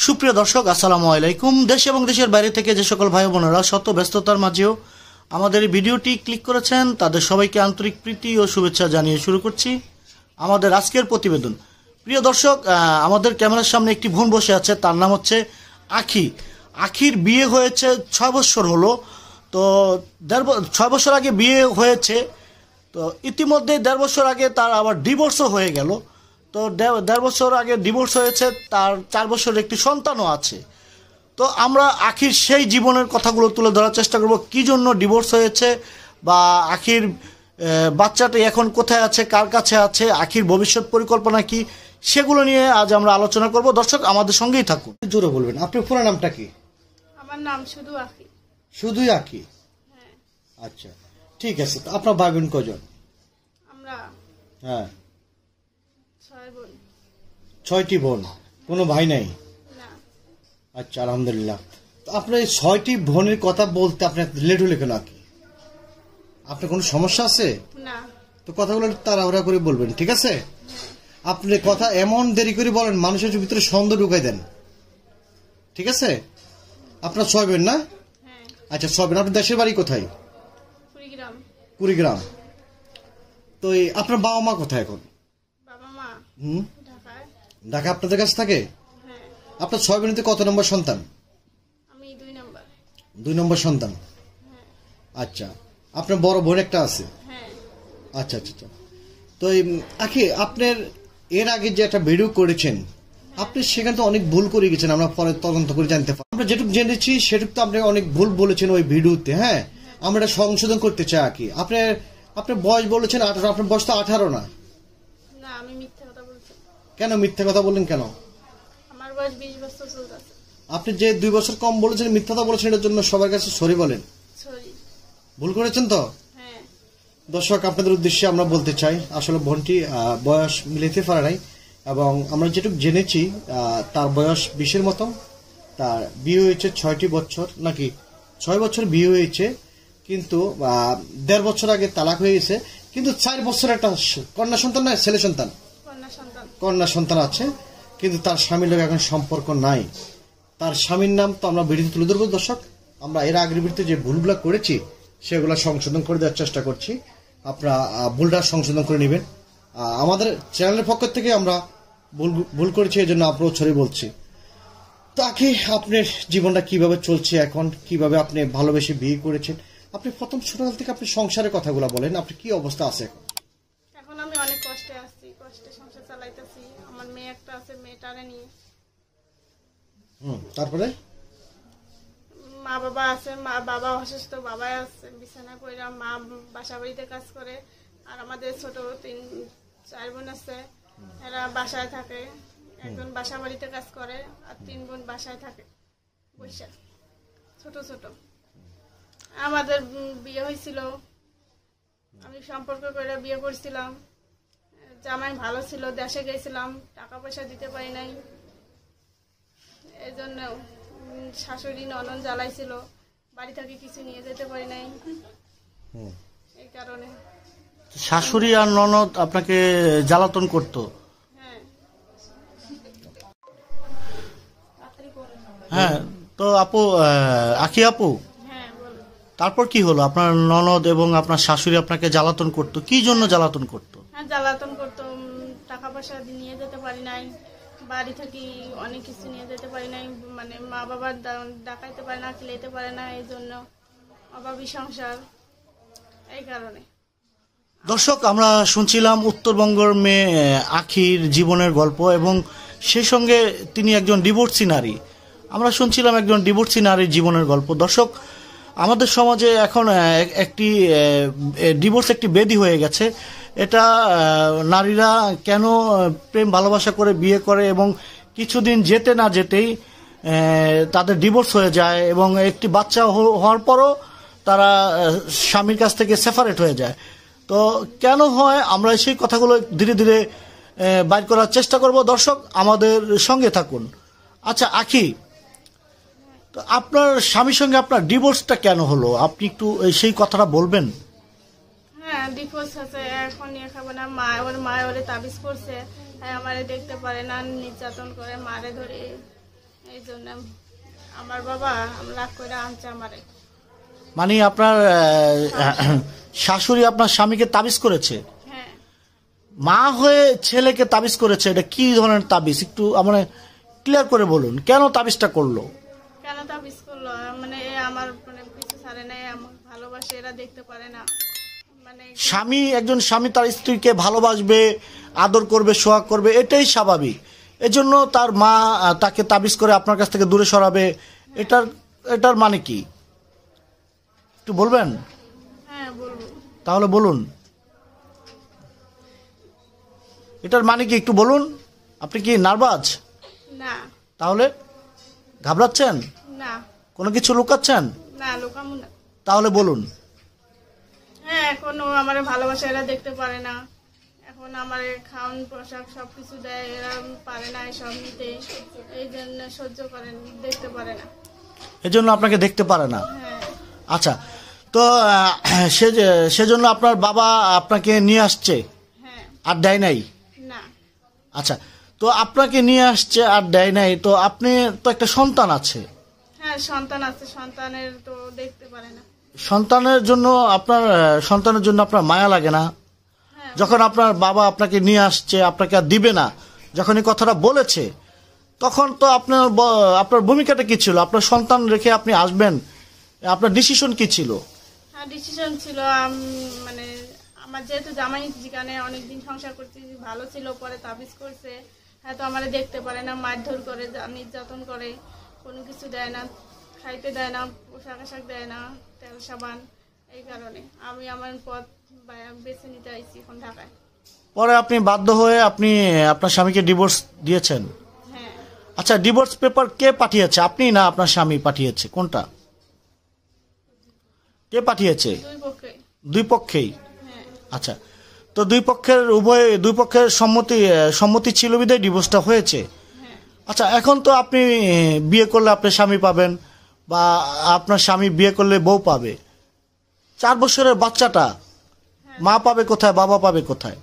সুপ্রিয় দর্শক, আসসালামু আলাইকুম। দেশ এবং দেশের বাইরে থেকে যে সকল ভাই বোনেরা শত ব্যস্ততার মাঝেও আমাদের এই ভিডিওটি ক্লিক করেছেন, তাদের সবাইকে আন্তরিক প্রীতি ও শুভেচ্ছা জানিয়ে শুরু করছি আমাদের আজকের প্রতিবেদন। প্রিয় দর্শক, আমাদের ক্যামেরার সামনে একটি বোন বসে আছে, তার নাম হচ্ছে আখি। আখির বিয়ে হয়েছে 6 বছর হলো। তো 6 বছর আগে বিয়ে হয়েছে, তো ইতিমধ্যে 1.5 বছর আগে তার আবার ডিভোর্সও হয়ে গেল। তো 1.5 বছর আগে ডিভোর্স হয়েছে, তার 4 বছরের একটি সন্তানও আছে। তো আমরা আখির সেই জীবনের কথাগুলো তুলে ধরার চেষ্টা করব, কী জন্য ডিভোর্স হয়েছে বা আখির বাচ্চাটি এখন কোথায় আছে, কার কাছে আছে, আখির ভবিষ্যৎ পরিকল্পনা কি, সেগুলো নিয়ে আজ আমরা আলোচনা করব। দর্শক, আমাদের সঙ্গেই থাকুন। জোরে বলবেন, আপনার পুরো নামটা কি? আমার নাম শুধু আখি। শুধুই আখি? হ্যাঁ। আচ্ছা, ঠিক আছে। তো আপনার ভাই বোন কজন? আমরা হ্যাঁ, 6 বোন। 6টি বোন, কোনো ভাই নাই? না। আচ্ছা, আলহামদুলিল্লাহ। তো আপনার এই 6টি বোনের কথা বলতে আপনার লেট হলে কেন? আঁকি, আপনার কোনো সমস্যা আছে? না। তো কথাগুলো তাড়াহুড়া করে বলবেন, ঠিক আছে? আপনি কথা এমন দেরি করে বলেন, মানুষের ভিতরে সন্দেহ ঢুকাই দেন, ঠিক আছে? আপনার 6 বোন না? হ্যাঁ। আচ্ছা, 6 বোন। আপনার দেশের বাড়ি কোথায়? কুড়িগ্রাম। কুড়িগ্রাম। তো এই আপনার বাবা মা কোথায় এখন? বাবা মা ঢাকায়। ঢাকা আপনাদের কাছে থাকে? হ্যাঁ। আপনার 6 বোনেতে কত নম্বর সন্তান? আমি 2 নম্বর। 2 নম্বর সন্তান। হ্যাঁ। আচ্ছা, আপনার বড় বোন একটা আছে? হ্যাঁ। আচ্ছা আচ্ছা আচ্ছা। তো আখি, আপনার এর আগে যে একটা ভিডিও করেছেন, আপনি সেখানে তো অনেক ভুল করে গেছেন, আমরা পরে তদন্ত করে জানতে পারি। আমরা যেটুকু জেনেছি সেটুকু তো আপনি অনেক ভুল বলেছেন ওই ভিডিওতে। হ্যাঁ, আমরা এটা সংশোধন করতে চাই। আখি, আপনার বয়স বলেছেন 18, আপনার বয়স তো 18 না? না, আমি মিথ্যা কথা বলছি। কেন মিথ্যা কথা বললেন কেন? আমার বয়স 20 বছর চলতেছে। আপনি যে 2 বছর কম বলেছেন, মিথ্যা কথা বলেছেন, এটার জন্য সবার কাছে সরি বলেন। সরি। ভুল করেছেন তো? হ্যাঁ। দর্শক, আপনাদের উদ্দেশ্যে আমরা বলতে চাই, আসলে বোনটি বয়স মিলাতে পারে নাই, এবং আমরা যেটুকু জেনেছি তার বয়স 20-এর মতো। তার বিয়ে হয়েছে 6টি বছর, নাকি 6 বছর বিয়ে হয়েছে, কিন্তু 1.5 বছর আগে তালাক হয়ে গেছে। কিন্তু 4 বছর একটা কন্যা সন্তান না, ছেলে সন্তান? কন্যা সন্তান। কন্যা সন্তান আছে, কিন্তু তার স্বামীর লোক এখন সম্পর্ক নাই। তার স্বামীর নাম তো আমরা ভিডিওতে তুলে ধরবো। দর্শক, আমরা এর আগের ভিডিওতে যে ভুলগুলো করেছি সেগুলো সংশোধন করে দেওয়ার চেষ্টা করছি। আপনারা ভুলটা সংশোধন করে নেবেন। আমাদের চ্যানেলের পক্ষ থেকে আমরা ভুল করেছি, এই জন্য আপনার ছড়ি বলছি। তাকে আপনার জীবনটা কিভাবে চলছে এখন, কিভাবে আপনি ভালোবেসে বিয়ে করেছেন, আপনি প্রথম ছোটকাল থেকে আপনি সংসারের কথাগুলো বলেন, আপনি কি অবস্থা আছে এখন? এখন আমি অনেক কষ্টে আছি, কষ্টে সংসার চালাইতেছি। আমার মেয়ে একটা আছে, মেয়েটারে নিয়ে। তারপরে মা বাবা আছে, বাবা অসুস্থ, বাবা আছে বিছানা কইরা, মা বাসা বাড়িতে কাজ করে। আর আমাদের ছোট 3-4 বোন আছে, এরা বাসায় থাকে। একজন বাসা বাড়িতে কাজ করে, আর 3 বোন বাসায় থাকে বৈশাখ, ছোট ছোট। আমাদের বিয়ে হয়েছিল, আমি সম্পর্ক করে বিয়ে করছিলাম। জামাই ভালো ছিল, দেশে গেছিলাম, টাকা পয়সা দিতে পারি নাই, এই জন্য শাশুড়ি ননদ জ্বালাইছিল, বাড়ি থেকে কিছু নিয়ে যেতে পারি নাই, এই কারণে। শাশুড়ি আর ননদ আপনাকে জ্বালাতন করতো? হ্যাঁ। হ্যাঁ। তো আপু, আখি আপু, হ্যাঁ, বলো। তারপর কি হলো? আপনার ননদ এবং আপনার শাশুড়ি আপনাকে জ্বালাতন করতো, কি জন্য জ্বালাতন করতো? হ্যাঁ, জ্বালাতন করতো। টাকা পয়সা নিয়ে যেতে পারি নাই, বাড়ি থেকে অনেক কিছু নিয়ে যেতে পারি নাই, মানে মা বাবার ডাকাইতে পারে না, খেলাইতে পারে না, এই জন্য অভাবী সংসার, এই কারণে। দর্শক, আমরা শুনছিলাম উত্তরবঙ্গের মেয়ে আখির জীবনের গল্প, এবং সেই সঙ্গে তিনি একজন ডিভোর্সি নারী। আমরা শুনছিলাম একজন ডিভোর্সি নারীর জীবনের গল্প। দর্শক, আমাদের সমাজে এখন একটি ডিভোর্স একটি ব্যাধি হয়ে গেছে। এটা নারীরা কেন প্রেম ভালোবাসা করে বিয়ে করে, এবং কিছুদিন যেতে না যেতেই তাদের ডিভোর্স হয়ে যায়, এবং একটি বাচ্চা হওয়ার পরও তারা স্বামীর কাছ থেকে সেপারেট হয়ে যায়। তো কেন হয়, আমরা সেই কথাগুলো ধীরে ধীরে বাইর করার চেষ্টা করব। দর্শক, আমাদের সঙ্গে থাকুন। আচ্ছা আখি, তো আপনার স্বামীর সঙ্গে আপনার ডিভোর্সটা কেন হলো, আপনি একটু সেই কথাটা বলবেন? হ্যাঁ, ডিভোর্স আছে, এখন নিয়ে খাবো না। মা ওরে তাবিজ করছে, আমারে দেখতে পারে না, নির্যাতন করে, মারে ধরে, এই জন্য আমার বাবা রাগ করে আনছে আমারে। মানে আপনার শাশুড়ি আপনার স্বামীকে তাবিজ করেছে? হ্যাঁ। মা হয়ে ছেলেকে তাবিজ করেছে, এটা কি ধরনের তাবিজ একটু মানে ক্লিয়ার করে বলুন, কেন তাবিজটা করলো? কেন তাবিজ করলো মানে আমার মানে পিছু ছাড়ে নাই, আমার ভালোবাসে এরা দেখতে পারে না। মানে স্বামী, একজন স্বামী তার স্ত্রীকে ভালোবাসবে, আদর করবে, সোহাগ করবে, এটাই স্বাভাবিক। এজন্য তার মা তাকে তাবিজ করে আপনার কাছ থেকে দূরে সরাবে, এটার মানে কি একটু বলবেন? হ্যাঁ বলবো। তাহলে বলুন, এটার মানে কি একটু বলুন। আপনি কি নার্ভাস? না। তাহলে ঘাবড়াচ্ছেন? না। কোনো কিছু লুকাচ্ছেন? না লুকামু না। তাহলে বলুন। হ্যাঁ এখন ও আমার ভালোবাসা এরা দেখতে পারে না, এখন আমার খাওয়ান পোশাক সবকিছু দেয়, এরা পারে না এসব নিতে, এই জন্য সহ্য করেন, দেখতে পারে না। এজন্য আপনাকে দেখতে পারে না? হ্যাঁ। আচ্ছা, তো সেজন্য আপনার বাবা আপনাকে নিয়ে আসছে? হ্যাঁ। আর দেয় নাই? না। আচ্ছা, তো আপনাকে নিয়ে আসছে আর দেয় নাই, তো আপনি তো একটা সন্তান আছে? হ্যাঁ সন্তান আছে, সন্তানের তো দেখতে পারে না। সন্তানের জন্য আপনার মায়া লাগে না? হ্যাঁ। যখন আপনার বাবা আপনাকে নিয়ে আসছে, আপনাকে আর দিবে না, যখন এই কথাটা বলেছে, তখন তো আপনার ভূমিকাটা কি ছিল? আপনার সন্তান রেখে আপনি আসবেন, আপনার ডিসিশন কি ছিল? হ্যাঁ ডিসিশন ছিল মানে আমার যেহেতু জামাই যেখানে অনেকদিন সংসার করছি, ভালো ছিল, পরে তাবিজ করছে, হ্যাঁ তো আমার দেখতে পারে না, মারধর করে, নির্যাতন করে, কোনো কিছু দেয় না, খাইতে দেয় না, পোশাক আশাক দেয় না, তেল সাবান, এই কারণে আমি আমার পথ বেছে নিতে আইছি এখন ঢাকায়। পরে আপনি বাধ্য হয়ে আপনি আপনার স্বামীকে ডিভোর্স দিয়েছেন? হ্যাঁ। আচ্ছা, ডিভোর্স পেপার কে পাঠিয়েছে, আপনি না আপনার স্বামী পাঠিয়েছে, কোনটা? কে পাঠিয়েছে? দুই পক্ষে। দুই পক্ষেই? হ্যাঁ। আচ্ছা, তো দুই পক্ষের সম্মতি ছিল বিধায় ডিভোর্সটা হয়েছে। হ্যাঁ। আচ্ছা, এখন তো আপনি বিয়ে করলে আপনার স্বামী পাবেন, বা আপনার স্বামী বিয়ে করলে বউ পাবে। 4 বছরের বাচ্চাটা মা পাবে কোথায়, বাবা পাবে কোথায়?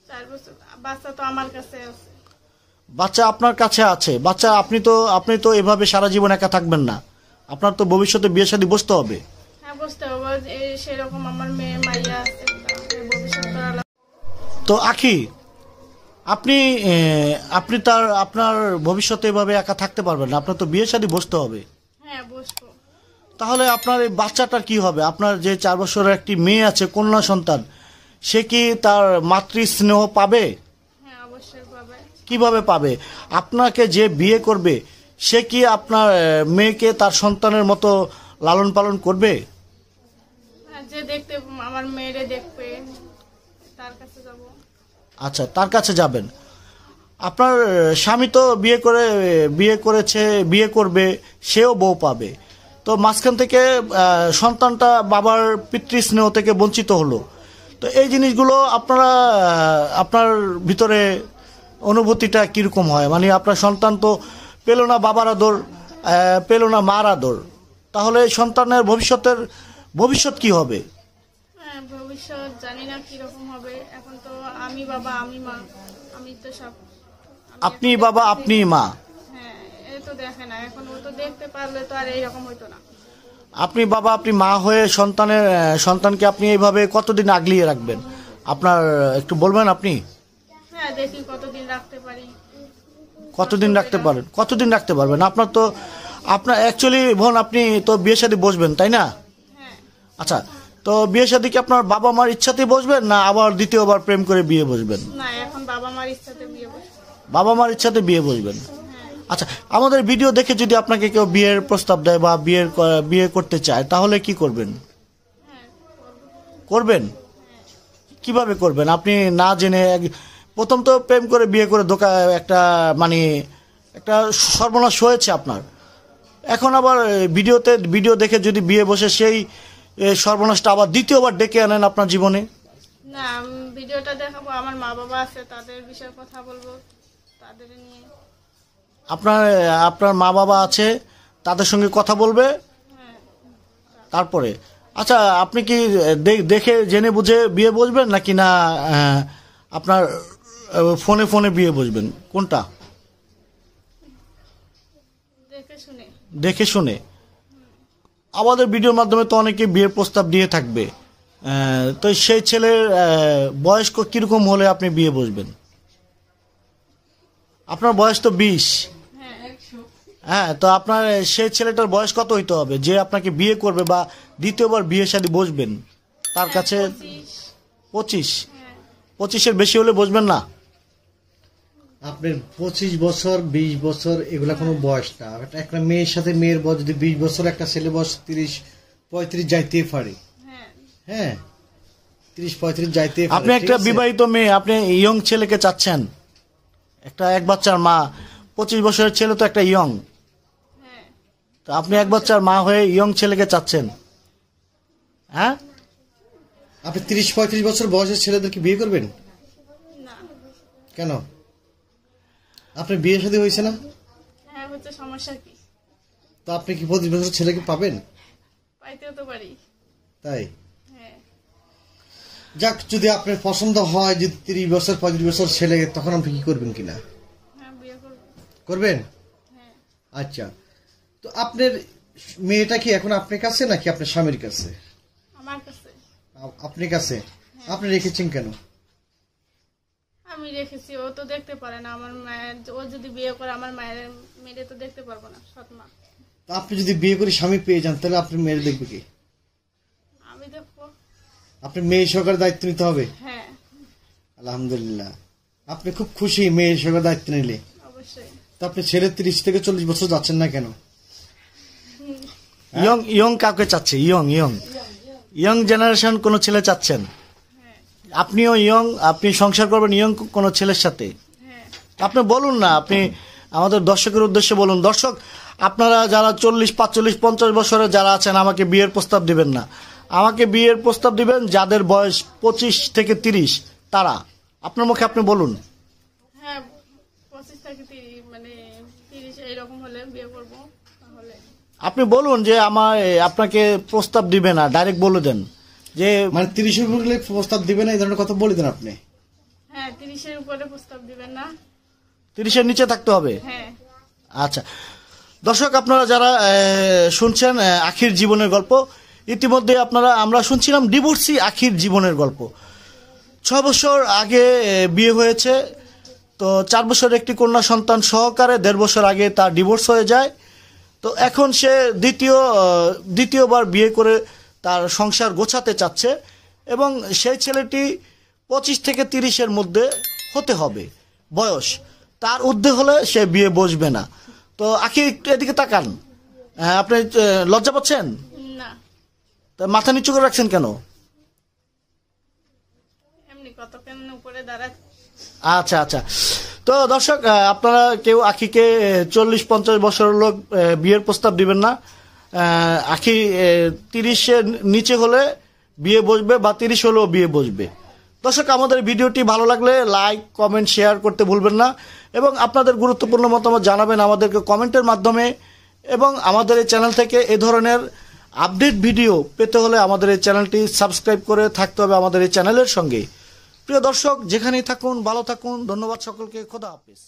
4 বছর বাচ্চা তো আমার কাছে আছে। বাচ্চা আপনার কাছে আছে, বাচ্চা আপনি তো এভাবে সারা জীবন একা থাকবেন না, আপনার তো ভবিষ্যতে বিয়ে শাদী বসতে হবে। হ্যাঁ বুঝতে হবে, সেরকম আমার মেয়ে মাইয়া আছে, ভবিষ্যৎ তো আখি, আপনি আপনার ভবিষ্যতে এভাবে একা থাকতে পারবেন না, আপনার তো বিয়ে শাদী বসতে হবে। হ্যাঁ বসবো। তাহলে আপনার এই বাচ্চাটার কি হবে? আপনার যে 4 বছরের একটি মেয়ে আছে, কন্যা সন্তান, সে কি তার মাতৃ স্নেহ পাবে? হ্যাঁ অবশ্যই পাবে। কিভাবে পাবে? আপনাকে যে বিয়ে করবে সে কি আপনার মেয়েকে তার সন্তানের মতো লালন পালন করবে? হ্যাঁ যে দেখতে আমার মেয়েরে দেখবে, তার কাছে যাব। আচ্ছা, তার কাছে যাবেন। আপনার স্বামী তো বিয়ে করবে, সেও বউ পাবে, তো মাঝখান থেকে সন্তানটা বাবার পিতৃস্নেহ থেকে বঞ্চিত হলো। তো এই জিনিসগুলো আপনার ভিতরে অনুভূতিটা কিরকম হয়? মানে আপনার সন্তান তো পেল না বাবার আদর, পেল না মার আদর, তাহলে সন্তানের ভবিষ্যৎ কি হবে? হ্যাঁ ভবিষ্যৎ জানি না কিরকম হবে, এখন তো আমি বাবা আমি মা, আমি তো সব। আপনি বাবা আপনি মা? হ্যাঁ এ তো দেখে না, এখন ও তো দেখতে পারলে তো আর এইরকম হইতো না। আপনি বাবা আপনি মা হয়ে সন্তানকে আপনি এইভাবে কতদিন আগলিয়ে রাখবেন? আপনার একটু বলবেন আপনি? হ্যাঁ দেখি কতদিন রাখতে পারি। কতদিন রাখতে পারবেন? আপনার অ্যাকচুয়ালি বোন, আপনি তো বিয়ে শাদী বসবেন তাই না? হ্যাঁ। আচ্ছা, তো বিয়ে শাদী কি আপনার বাবা মার ইচ্ছাতেই বসবেন, না আবার দ্বিতীয়বার প্রেম করে বিয়ে বসবেন? না এখন বাবা মার ইচ্ছাতে বিয়ে বসবো। বাবা মার ইচ্ছাতে বিয়ে বসবেন? আচ্ছা, আমাদের ভিডিও দেখে যদি আপনাকে কেউ বিয়ের প্রস্তাব দেয় বা বিয়ে করতে চায়, তাহলে কি করবেন? হ্যাঁ করবেন? কিভাবে করবেন? আপনি না জেনে প্রথম তো প্রেম করে বিয়ে করে একটা সর্বনাশ হয়েছে আপনার, এখন আবার ভিডিও দেখে যদি বিয়ে বসে সেই সর্বনাশটা আবার দ্বিতীয়বার ডেকে আনেন আপনার জীবনে। না ভিডিওটা দেখাবো, আমার মা বাবা আছে, তাদের বিষয়ে কথা বলবো, তাদের নিয়ে। আপনার মা বাবা আছে, তাদের সঙ্গে কথা বলবে তারপরে। আচ্ছা, আপনি কি দেখে জেনে বুঝে বিয়ে বসবেন, নাকি না আপনার ফোনে বিয়ে বসবেন, কোনটা? দেখে শুনে। দেখে শুনে। আমাদের ভিডিওর মাধ্যমে তো অনেকে বিয়ের প্রস্তাব দিয়ে থাকবে, তো সেই ছেলের বয়স কিরকম হলে আপনি বিয়ে বসবেন? আপনার বয়স তো 20। হ্যাঁ, হ্যাঁ, তো আপনার সেই ছেলেটার বয়স কত হইতে হবে যে আপনাকে বিয়ে করবে বা দ্বিতীয়বার বিয়ে শাদী বসবেন? তার কাছে 25। হ্যাঁ। 25-এর বেশি হলে বসবেন না? আপনার 25 বছর 20 বছর এগুলা কোনো বয়স না। একটা মেয়ের সাথে মেয়ের বয়স যদি 20 বছর, একটা ছেলে বয়স 30-35 যাইতে পারে। হ্যাঁ, হ্যাঁ, 30-35 যাইতে পারে। আপনি একটা বিবাহিত মেয়ে, আপনি ইয়ং ছেলেকে চাচ্ছেন, এক বাচ্চার মা। 25 বছরের ছেলে তো একটা ইয়ং, হ্যাঁ। তো আপনি এক বাচ্চার মা হয়ে ইয়ং ছেলেকে চাচ্ছেন? হ্যাঁ, আপনি 30-35 বছর বয়সের ছেলেদেরকে বিয়ে করবেন না। কেন? আপনার বিয়ে শাদী হয়েছে না? হ্যাঁ, হচ্ছে, সমস্যা কি? তো আপনি কি 25 বছর ছেলেকে পাবেন? পাইতেও তো পারি। তাই হ্যাঁ। যাক, যদি আপনার পছন্দ হয় যে 30 বছর 35 বছর ছেলে, তখন আপনি কি করবেন কিনা? হ্যাঁ, বিয়ে করবো। করবেন? হ্যাঁ। আচ্ছা, তো আপনার মেয়েটা কি এখন আপনার কাছে নাকি আপনার স্বামীর কাছে? আমার কাছে। আপনার কাছে? আপনি রেখেছেন কেন? আমি রেখেছি, ও তো দেখতে পারে না। আমার মায়ের, ও যদি বিয়ে করে আমার মায়ের মেয়ে তো দেখতে পারবো না, সৎ মা। তো আপনি যদি বিয়ে করে স্বামী পেয়ে যান, তাহলে আপনার মেয়ের দেখবে কি? আমি দেখবো। আপনি মেয়ে সহকারে দায়িত্ব নিতে হবে। হ্যাঁ, আলহামদুলিল্লাহ, আপনি খুব খুশি মেয়ে সহকারে দায়িত্ব নিলে। অবশ্যই। তো আপনি ছেলে 30 থেকে 40 বছর যাচ্ছেন না কেন? ইয়ং কাউকে চাচ্ছে? ইয়ং জেনারেশন কোনো ছেলে চাচ্ছেন? হ্যাঁ, আপনিও ইয়ং, আপনি সংসার করবেন ইয়ং কোনো ছেলের সাথে? হ্যাঁ। আপনি বলুন না, আপনি আমাদের দর্শকের উদ্দেশ্যে বলুন। দর্শক, আপনারা যারা 40, 45, 50 বছরের যারা আছেন, আমাকে বিয়ের প্রস্তাব দিবেন না। আমাকে বিয়ের প্রস্তাব দিবেন যাদের বয়স 25 থেকে 30, তারা। আপনার মুখে আপনি বলুন। হ্যাঁ, 25 থেকে 30, মানে 30 এইরকম হলে বিয়ে করবো। তাহলে আপনি বলুন যে আপনাকে প্রস্তাব দিবে না, ডাইরেক্ট বলে দেন যে মানে 30 এর উপরে প্রস্তাব দিবে না, এই ধরনের কথা বলে দেন আপনি। হ্যাঁ, 30-এর উপরে প্রস্তাব দিবেন না। 30-এর নিচে থাকতে হবে। হ্যাঁ। আচ্ছা, দর্শক, আপনারা যারা শুনছেন আখির জীবনের গল্প, ইতিমধ্যে আমরা শুনছিলাম ডিভোর্সি আখির জীবনের গল্প। 6 বছর আগে বিয়ে হয়েছে, তো 4 বছর একটি কন্যা সন্তান সহকারে 1.5 বছর আগে তার ডিভোর্স হয়ে যায়। তো এখন সে দ্বিতীয়বার বিয়ে করে তার সংসার গোছাতে চাচ্ছে, এবং সেই ছেলেটি 25 থেকে 30-এর মধ্যে হতে হবে বয়স। তার ঊর্ধ্বে হলে সে বিয়ে বসবে না। তো আখি, একটু এদিকে তাকান। আপনি লজ্জা পাচ্ছেন? না, তা মাথা নিচু করে রাখছেন কেন? এমনি কতক্ষণ উপরে দাঁড়া। আচ্ছা। তো দর্শক, আপনারা কেউ আখিকে 40-50 বছরের লোক বিয়ের প্রস্তাব দিবেন না। আখি 30-এর নিচে হলে বিয়ে বসবে, বা 30 হলেও বিয়ে বসবে। দর্শক, আমাদের ভিডিওটি ভালো লাগলে লাইক, কমেন্ট, শেয়ার করতে ভুলবেন না, এবং আপনাদের গুরুত্বপূর্ণ মতামত জানাবেন আমাদেরকে কমেন্টের মাধ্যমে। এবং আমাদের এই চ্যানেল থেকে এ ধরনের আপডেট ভিডিও পেতে হলে আমাদের এই চ্যানেলটি সাবস্ক্রাইব করে থাকতে হবে আমাদের এই চ্যানেলের সঙ্গে। প্রিয় দর্শক, যেখানেই থাকুন ভালো থাকুন। ধন্যবাদ সকলকে। খোদা হাফেজ।